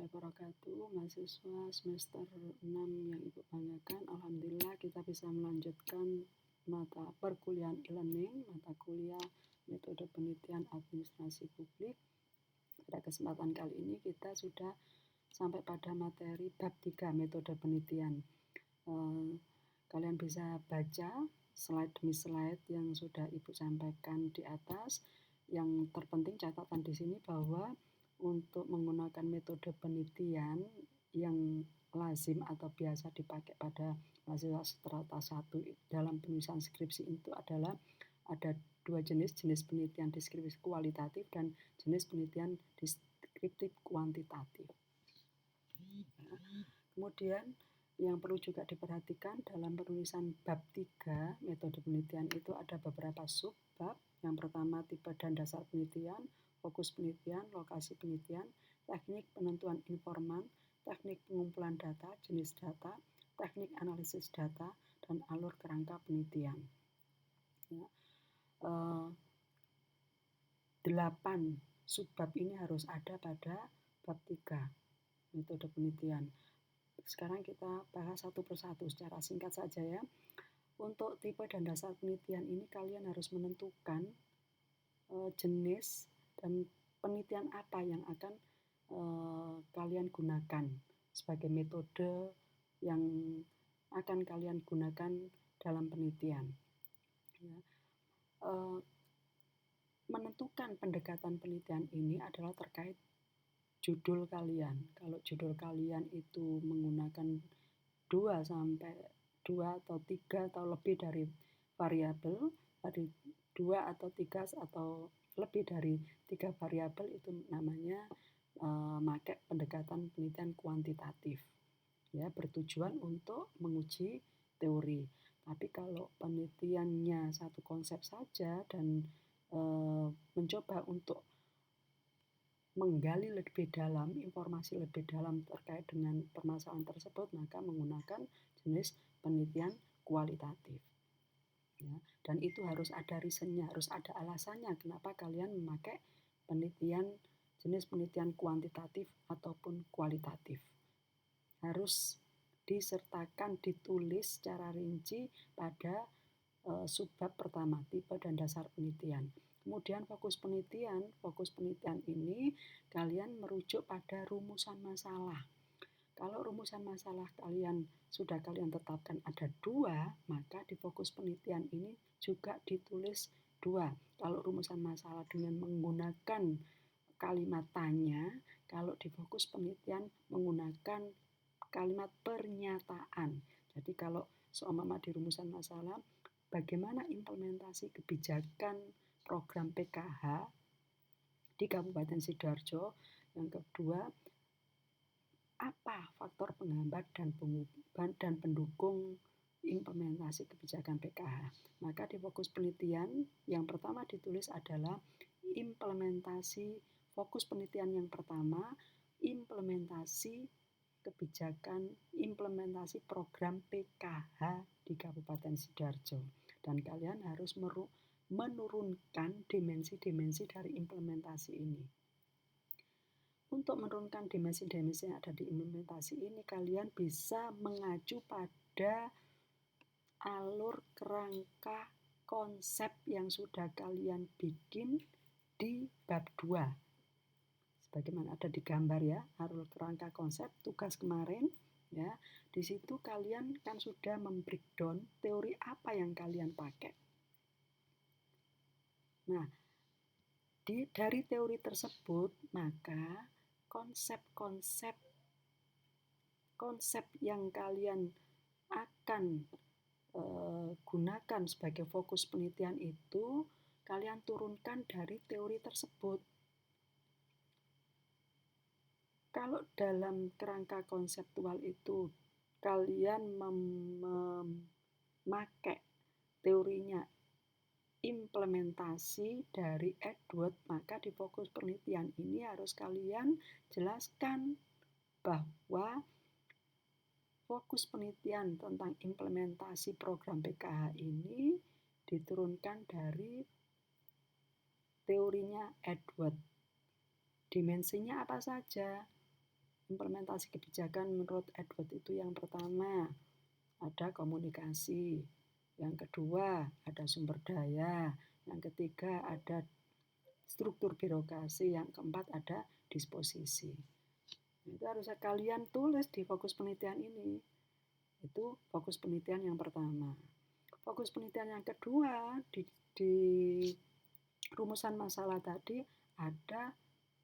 wabarakatuh, mahasiswa semester 6 yang Ibu banggakan. Alhamdulillah kita bisa melanjutkan mata perkuliahan e-learning, mata kuliah metode penelitian administrasi publik. Pada kesempatan kali ini kita sudah sampai pada materi bab 3 metode penelitian. Kalian bisa baca slide demi slide yang sudah Ibu sampaikan di atas. Yang terpenting catatan di sini bahwa untuk menggunakan metode penelitian yang lazim atau biasa dipakai pada mahasiswa strata 1 dalam penulisan skripsi itu adalah ada dua jenis penelitian deskriptif kualitatif dan jenis penelitian deskriptif kuantitatif. Kemudian yang perlu juga diperhatikan dalam penulisan bab 3 metode penelitian itu ada beberapa subbab. Yang pertama tipe dan dasar penelitian, fokus penelitian, lokasi penelitian, teknik penentuan informan, teknik pengumpulan data, jenis data, teknik analisis data, dan alur kerangka penelitian. 8 subbab ini harus ada pada bab 3 metode penelitian. Sekarang kita bahas satu persatu secara singkat saja ya. Untuk tipe dan dasar penelitian ini kalian harus menentukan jenis dan penelitian apa yang akan kalian gunakan sebagai metode yang akan kalian gunakan dalam penelitian. Menentukan pendekatan penelitian ini adalah terkait judul kalian. Kalau judul kalian itu menggunakan 2 atau 3 atau lebih dari variabel, dari 2 atau 3 atau lebih dari 3 variabel itu namanya pakai pendekatan penelitian kuantitatif. Ya, bertujuan untuk menguji teori. Tapi kalau penelitiannya satu konsep saja dan mencoba untuk menggali lebih dalam, informasi lebih dalam terkait dengan permasalahan tersebut, maka menggunakan jenis penelitian kualitatif. Ya, dan itu harus ada reasonnya, harus ada alasannya kenapa kalian memakai jenis penelitian kuantitatif ataupun kualitatif. Harus disertakan, ditulis secara rinci pada subbab pertama, tipe dan dasar penelitian. Kemudian fokus penelitian ini kalian merujuk pada rumusan masalah. Kalau rumusan masalah sudah kalian tetapkan ada 2, maka di fokus penelitian ini juga ditulis 2. Kalau rumusan masalah dengan menggunakan kalimat tanya, kalau di fokus penelitian menggunakan kalimat pernyataan. Jadi kalau seumpama di rumusan masalah, bagaimana implementasi kebijakan program PKH di Kabupaten Sidoarjo. Yang kedua, apa faktor penghambat dan pendukung implementasi kebijakan PKH. Maka di fokus penelitian yang pertama ditulis adalah fokus penelitian yang pertama, implementasi kebijakan, implementasi program PKH di Kabupaten Sidoarjo. Dan kalian harus menurunkan dimensi-dimensi dari implementasi ini. Untuk menurunkan dimensi-dimensi yang ada di implementasi ini, kalian bisa mengacu pada alur kerangka konsep yang sudah kalian bikin di bab 2. Sebagaimana ada di gambar ya, alur kerangka konsep tugas kemarin ya. Di situ kalian kan sudah membreakdown teori apa yang kalian pakai. Nah, dari teori tersebut maka konsep yang kalian akan gunakan sebagai fokus penelitian itu kalian turunkan dari teori tersebut. Kalau dalam kerangka konseptual itu kalian memakai teorinya implementasi dari Edward, maka di fokus penelitian ini harus kalian jelaskan bahwa fokus penelitian tentang implementasi program PKH ini diturunkan dari teorinya Edward. Dimensinya apa saja? implementasi kebijakan menurut Edward itu yang pertama ada komunikasi, yang kedua ada sumber daya, yang ketiga ada struktur birokrasi, yang keempat ada disposisi. Itu harus kalian tulis di fokus penelitian ini. Itu fokus penelitian yang pertama. Fokus penelitian yang kedua di rumusan masalah tadi ada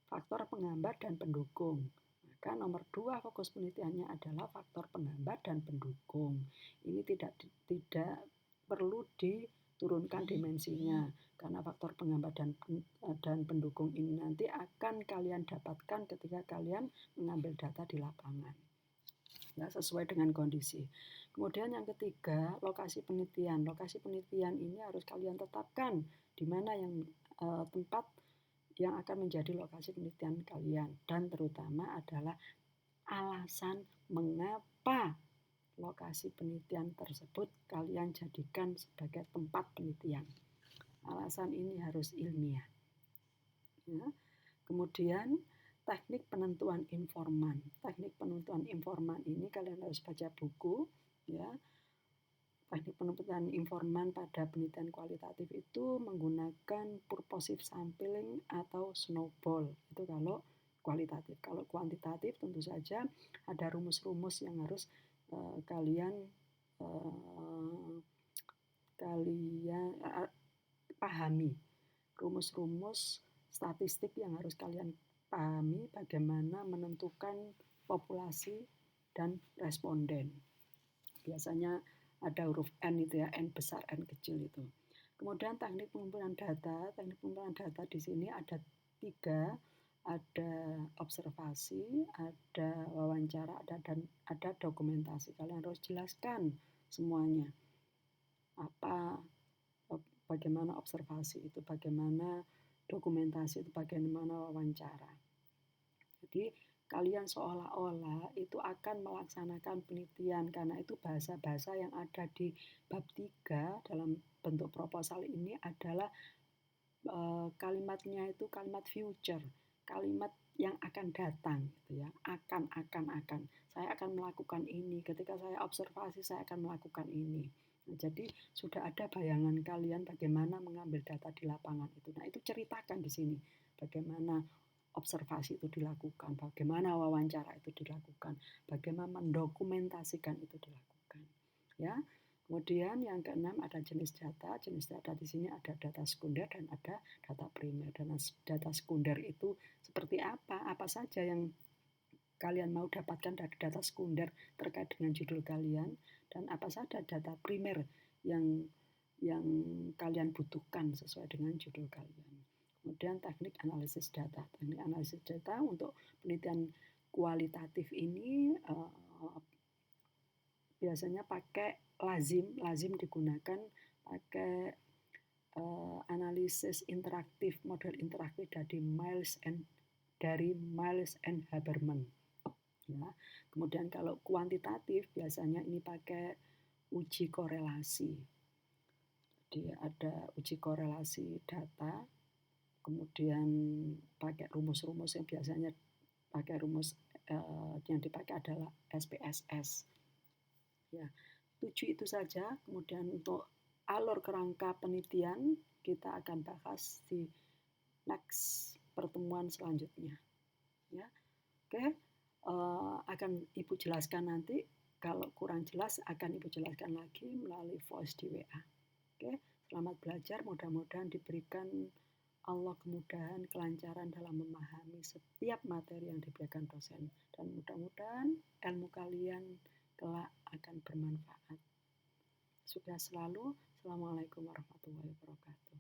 faktor penghambat dan pendukung. Maka nomor 2 fokus penelitiannya adalah faktor penghambat dan pendukung. Ini tidak perlu diturunkan dimensinya karena faktor penghambat dan pendukung ini nanti akan kalian dapatkan ketika kalian mengambil data di lapangan. Ya, sesuai dengan kondisi. Kemudian yang ketiga, lokasi penelitian. Lokasi penelitian ini harus kalian tetapkan di mana yang tempat yang akan menjadi lokasi penelitian kalian, dan terutama adalah alasan mengapa lokasi penelitian tersebut kalian jadikan sebagai tempat penelitian. Alasan ini harus ilmiah. Ya. Kemudian teknik penentuan informan. Teknik penentuan informan ini kalian harus baca buku, ya. Teknik penentuan informan pada penelitian kualitatif itu menggunakan purposive sampling atau snowball. Itu kalau kualitatif. Kalau kuantitatif tentu saja ada rumus-rumus yang harus kalian pahami. Rumus-rumus statistik yang harus kalian pahami bagaimana menentukan populasi dan responden. Biasanya ada huruf N itu ya, N besar, N kecil itu. Kemudian teknik pengumpulan data. Teknik pengumpulan data di sini ada 3, ada observasi, ada wawancara, dan ada dokumentasi. Kalian harus jelaskan semuanya. Bagaimana observasi itu, bagaimana dokumentasi itu, bagaimana wawancara. Jadi kalian seolah-olah itu akan melaksanakan penelitian karena itu bahasa-bahasa yang ada di bab 3 dalam bentuk proposal ini adalah kalimatnya itu kalimat future, kalimat yang akan datang gitu ya. Akan. Saya akan melakukan ini, ketika saya observasi saya akan melakukan ini. Nah, jadi sudah ada bayangan kalian bagaimana mengambil data di lapangan itu. Nah, itu ceritakan di sini bagaimana observasi itu dilakukan, bagaimana wawancara itu dilakukan, bagaimana mendokumentasikan itu dilakukan. Ya. Kemudian yang keenam ada jenis data. Jenis data di sini ada data sekunder dan ada data primer. Dan data sekunder itu seperti apa? Apa saja yang kalian mau dapatkan dari data sekunder terkait dengan judul kalian, dan apa saja data primer yang kalian butuhkan sesuai dengan judul kalian. Kemudian teknik analisis data. Teknik analisis data untuk penelitian kualitatif ini biasanya pakai lazim digunakan pakai analisis interaktif, model interaktif dari Miles and Haberman. Ya. Kemudian kalau kuantitatif biasanya ini pakai uji korelasi. Jadi ada uji korelasi data, kemudian pakai rumus-rumus yang biasanya pakai rumus yang dipakai adalah SPSS. Ya, 7 itu saja. Kemudian untuk alur kerangka penelitian kita akan bahas di next pertemuan selanjutnya. Ya, oke. Akan Ibu jelaskan nanti. Kalau kurang jelas akan Ibu jelaskan lagi melalui voice di WA. Oke, selamat belajar. Mudah-mudahan diberikan Allah kemudahan, kelancaran dalam memahami setiap materi yang diberikan dosen. Dan mudah-mudahan ilmu kalian kelak akan bermanfaat. Sukses selalu. Assalamualaikum warahmatullahi wabarakatuh.